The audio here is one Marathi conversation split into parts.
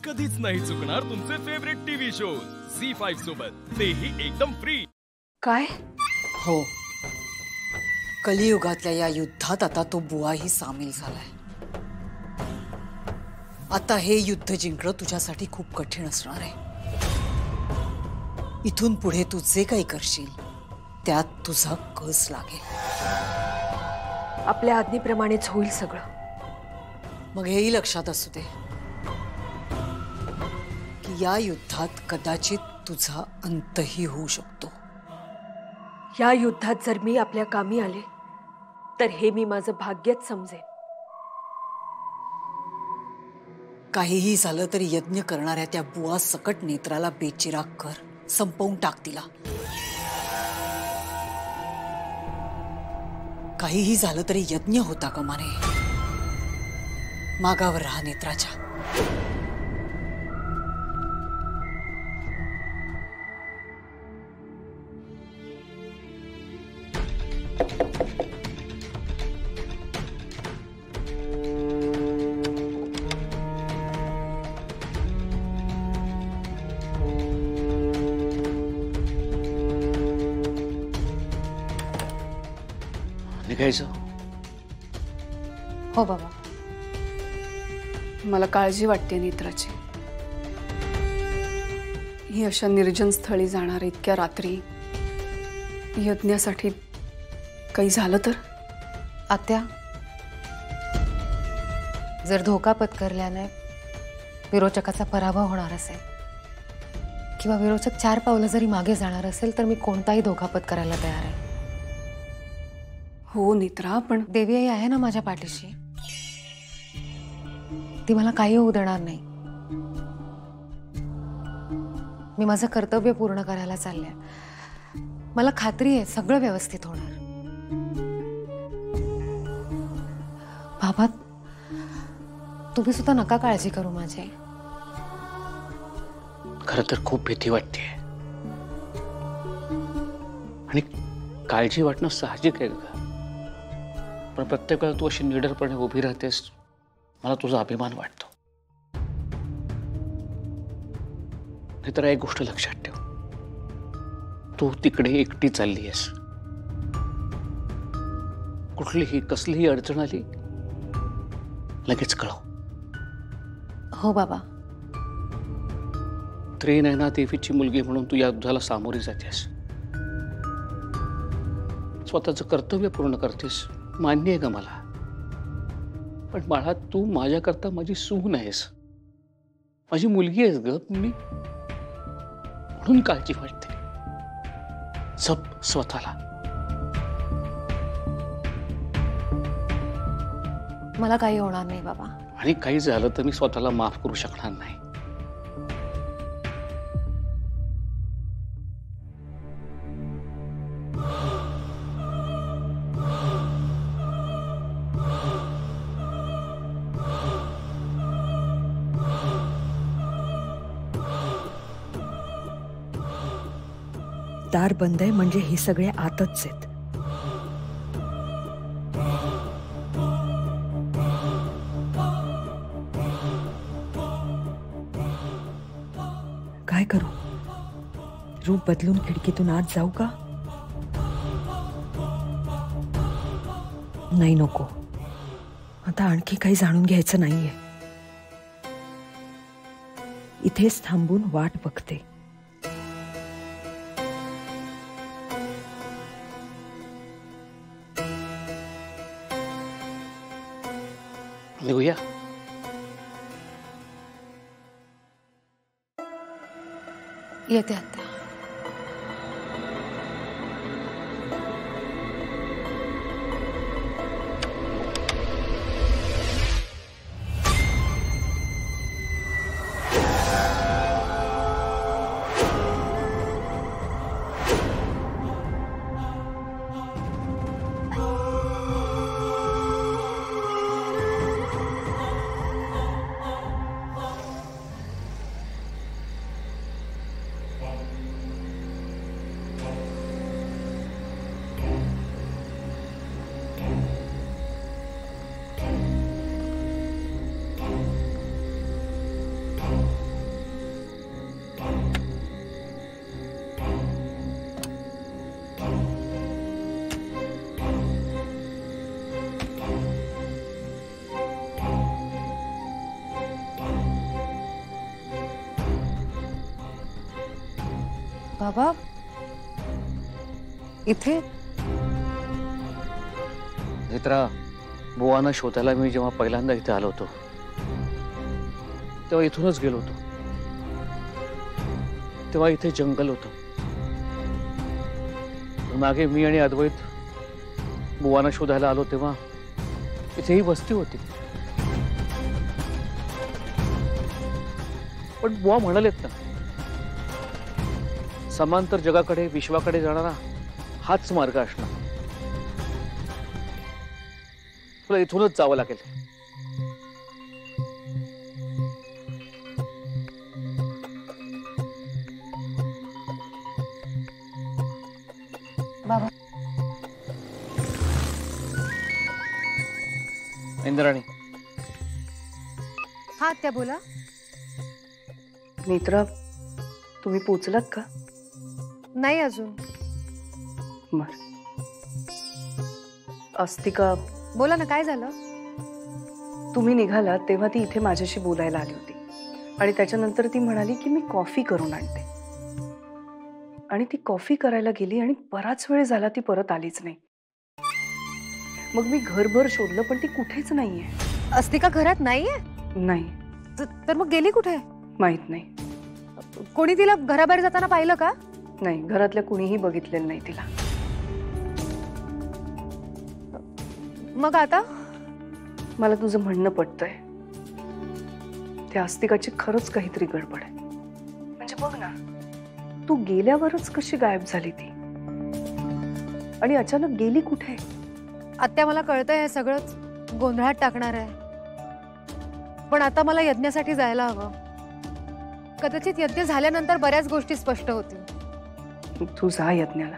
कधीच नाही चुकणार तुमचे फेवरेट टीव्ही शोज झी5 सोबत, तेही एकदम फ्री। काय हो, कलियुगातल्या या युद्धात आता तो बुवाही सामील झालाय। आता हे युद्ध जिंकणं तुझ्यासाठी खूप कठीण असणार आहे। इथून पुढे तू जे काही करशील त्यात तुझा कस लागेल। आपल्या आज्ञेप्रमाणेच होईल सगळं। मग हेही लक्षात असू दे की या युद्धात कदाचित तुझा अंतही होऊ शकतो। या युद्धात जर मी आपल्या कामी आले तर हे मी माझं भाग्यच समजेन। काहीही झालं तरी यज्ञ करणाऱ्या त्या बुवा सकट नेत्राला बेचिराग कर, संपवून टाक तिला। काहीही झालं तरी यज्ञ होता कामा नये। मागावर राहा नेत्राच्या। निघायचं? हो बाबा, मला काळजी वाटते नेत्राची। ही अशा निर्जन स्थळी जाणार इतक्या रात्री यज्ञासाठी काही झालं तर? आत्या, जर धोका पत्करल्याने विरोचकाचा पराभव होणार असेल किंवा विरोचक 4 पावलं जरी मागे जाणार असेल तर मी कोणताही धोका पत्करायला तयार आहे। हो नेत्रा, पण देवी आई आहे ना माझ्या पाठीशी। ती मला काही होऊ देणार नाही। मी माझं कर्तव्य पूर्ण करायला चालले। मला खात्री आहे सगळं व्यवस्थित होणार। बाबा, तुम्ही सुद्धा नका काळजी करू माझी। खरं तर खूप भीती वाटते आणि काळजी वाटणं साहजिक आहे का? पण प्रत्येक वेळा तू अशी निडरपणे उभी राहतेस, मला तुझा अभिमान वाटतो। नाहीतर एक गोष्ट लक्षात ठेव, तू तिकडे एकटी चालली आहेस। कुठलीही कसलीही अडचण आली लगेच कळव। हो बाबा। त्रिनयना देवीची मुलगी म्हणून तू या युद्धाला सामोरी जातेस, स्वतःचं कर्तव्य पूर्ण करतेस, मान्य आहे का मला? पण बाळा, तू माझ्याकरता माझी सून आहेस, माझी मुलगी आहेस ग। मी म्हणून काळजी वाटते। जप स्वतःला। मला काही होणार नाही बाबा। आणि काही झालं तर मी स्वतःला माफ करू शकणार नाही। दार बंद आहे म्हणजे हे सगळे आतच आहेत। काय करू? रूप बदलून खिडकीतून आत जाऊ का? नाही, नको। आता आणखी काही जाणून घ्यायचं नाहीये। इथेच थांबून वाट बघते। निघूया। येते आत्या। बाबा इथे नेत्रा, बुवांना शोधायला मी जेव्हा पहिल्यांदा इथे आलो होतो तेव्हा इथूनच गेलो होतो. तेव्हा इथे जंगल होतं. मागे मी आणि अद्वैत बुवांना शोधायला आलो तेव्हा इथेही वस्ती होती. पण बुवा म्हणालेत ना, समांतर जगाकडे विश्वाकडे जाणारा हाच मार्ग असणार. तुला इथूनच जावं लागेल. बाबा इंद्राणी. हा त्या बोला. नेत्रा, तुम्ही पोचलात का? नाही अजून. बर. अस्तिका, बोला ना, काय झालं? तुम्ही निघालात तेव्हा ती इथे माझ्याशी बोलायला आली होती आणि त्याच्यानंतर ती म्हणाली की मी कॉफी करून आणते. आणि ती कॉफी करायला गेली आणि बराच वेळ झाला ती परत आलीच नाही. मग मी घरभर शोधलं पण ती कुठेच नाहीये. अस्तिका घरात नाहीये? नाही. तर मग गेली कुठे? माहित नाही. कोणी तिला घराबाहेर जाताना पाहिलं का? नाही, घरातल्या कुणीही बघितलेलं नाही तिला. मग आता? मला तुझं म्हणणं पटतंय. त्या अस्तिकाची खरंच काहीतरी गडबड आहे. म्हणजे बघ ना, तू गेल्यावरच कशी गायब झाली ती आणि अचानक गेली कुठे? आत्या, मला कळतंय हे सगळंच गोंधळात टाकणार आहे, पण आता मला यज्ञासाठी जायला हवं. कदाचित यज्ञ झाल्यानंतर बऱ्याच गोष्टी स्पष्ट होतील. तू जा यज्ञाला.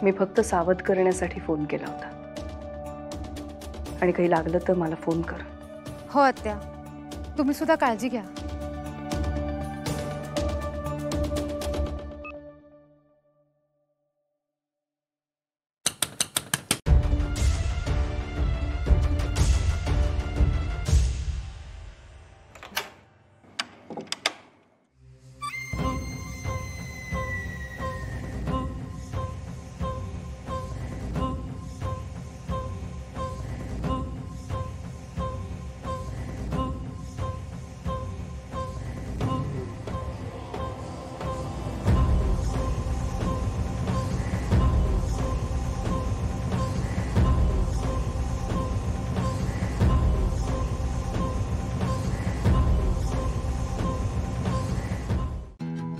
मी फक्त सावध करण्यासाठी फोन केला होता आणि काही लागलं तर मला फोन कर. हो आत्या, तुम्ही सुद्धा काळजी घ्या.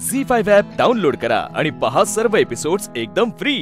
झी5 ॲप डाउनलोड करा आणि पहा सर्व एपिसोड्स एकदम फ्री.